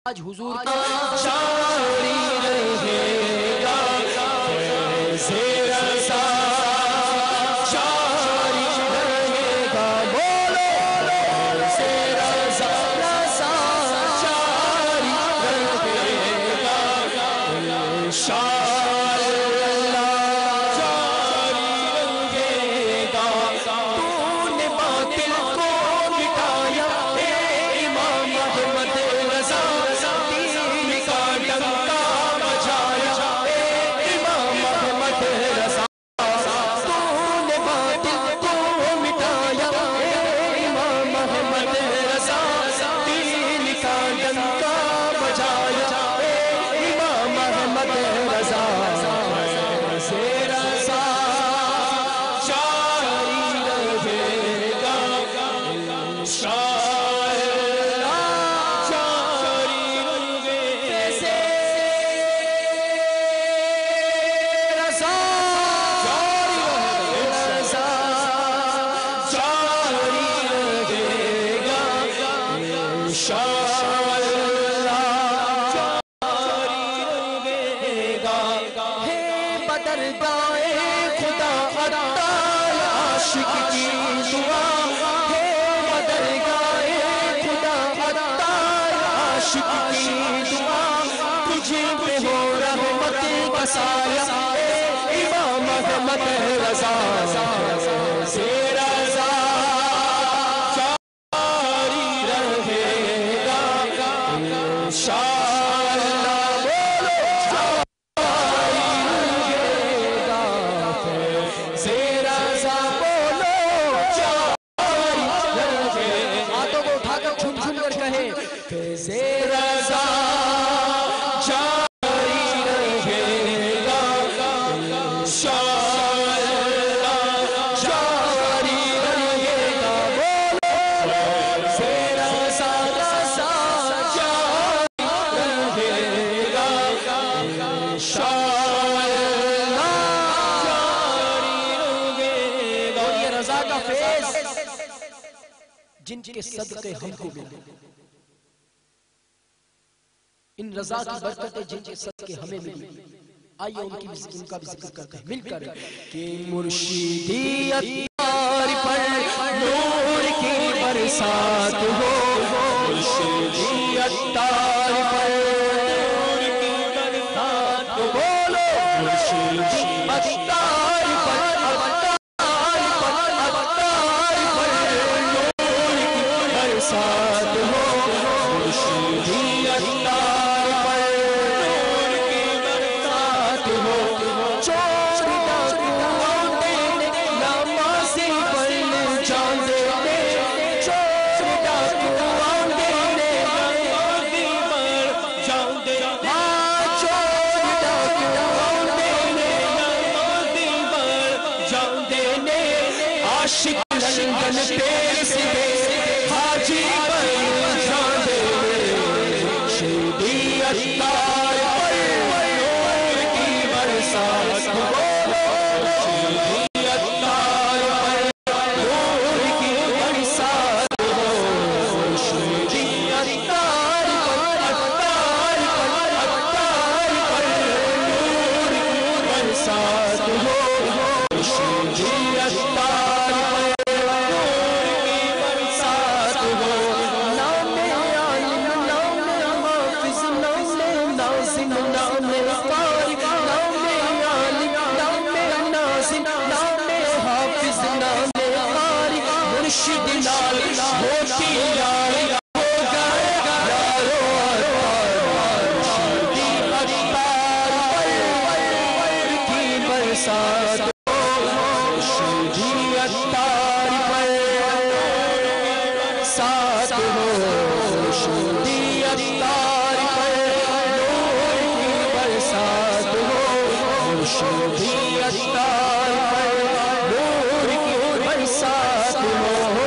آج حضور جاری رہے گا فیض رضا جاری رہے گا بولو فیض رضا رضا جاری رہے گا انشاءاللہ جاری رہے گا تو نے باطل کو مٹایا اے امام احمد رضا امام احمد رضا فیض رضا جاری رہے گا انشاءاللہ بولو جاری رہے گا فیض رضا بولو جاری رہے گا ہاتھوں کو اٹھا کر چھن چھن کر کہیں فیض رضا جن کے صدقے ہم کو ملے ان رضا کی برکتیں جن کے صدقے ہمیں ملی آئیے ان کا بھی ذکر کرتے ہیں مل کر کہ مرشدی اتار پر نور کی برسات ہو مرشدی اتار پر نور کی برسات ہو بولو مرشدی اتار پر ساتھ ہو مرشدی اتار پر نور کی برسات ہو چور ڈاکو دینے نمازی پر جان دینے چور ڈاکو دینے نمازی پر جان دینے چور ڈاکو دینے نمازی پر جان دینے عاشق لندن پیر سے حاجی پر جان دینے شہیدی اتار پر نور کی برسات ہو شہیدی اتار پر نور کی برسات ہو شہیدی اتار پر نور کی برسات ہو شہیدی اتار مرشد نال ہوتی یاری ہو گئے یارو مرشدی اتار پر کی برسات ہو مرشدی اتار پر برسات ہو مرشدی اتار پر نور کی برسات ہو مرشدی اتار پر نور کی برسات ہو